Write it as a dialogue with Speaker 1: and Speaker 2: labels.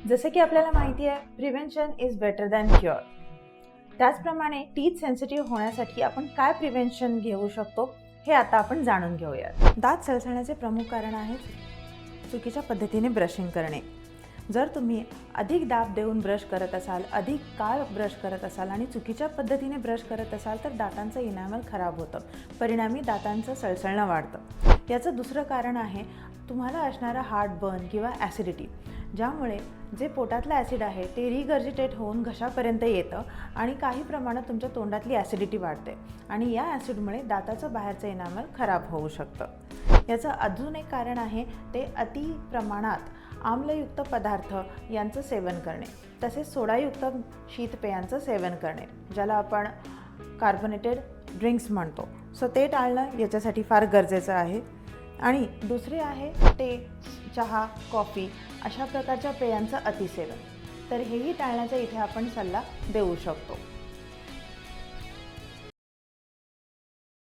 Speaker 1: जसे की आपल्याला माहिती आहे, prevention is better than cure. त्याचप्रमाणे टीथ सेन्सिटिव्ह होण्यासाठी आपण काय प्रिव्हेंशन घेऊ शकतो हे आता आपण जाणून घेऊयात. दात सळसळण्याचे प्रमुख कारण आहे चुकीच्या पद्धतीने ब्रशिंग करणे. जर तुम्ही अधिक दाब देऊन ब्रश करत असाल, अधिक काळ ब्रश करत असाल आणि चुकीच्या पद्धतीने ब्रश करत असाल तर दातांचं इनॅमल खराब होतं, परिणामी दातांचं सळसळणं वाढतं. याचं दुसरं कारण आहे तुम्हाला असणारा हार्टबर्न किंवा ॲसिडिटी, ज्यामुळे जे पोटातलं ॲसिड आहे ते रिगर्जिटेट होऊन घशापर्यंत येतं आणि काही प्रमाणात तुमच्या तोंडातली ॲसिडिटी वाढते आणि या ॲसिडमुळे दाताचं बाहेरचं इनॅमल खराब होऊ शकतं. याचं अजून एक कारण आहे ते अति प्रमाणात आम्लयुक्त पदार्थ यांचं सेवन करणे, तसेच सोडायुक्त शीतपेयांचं सेवन करणे, ज्याला आपण कार्बोनेटेड ड्रिंक्स म्हणतो. सो ते टाळणं याच्यासाठी फार गरजेचं आहे. आणि दुसरे आहे ते चहा, कॉफी अशा प्रकारच्या पेयांचं अतिसेवन, तर हेही टाळण्याचा इथे आपण सल्ला देऊ शकतो.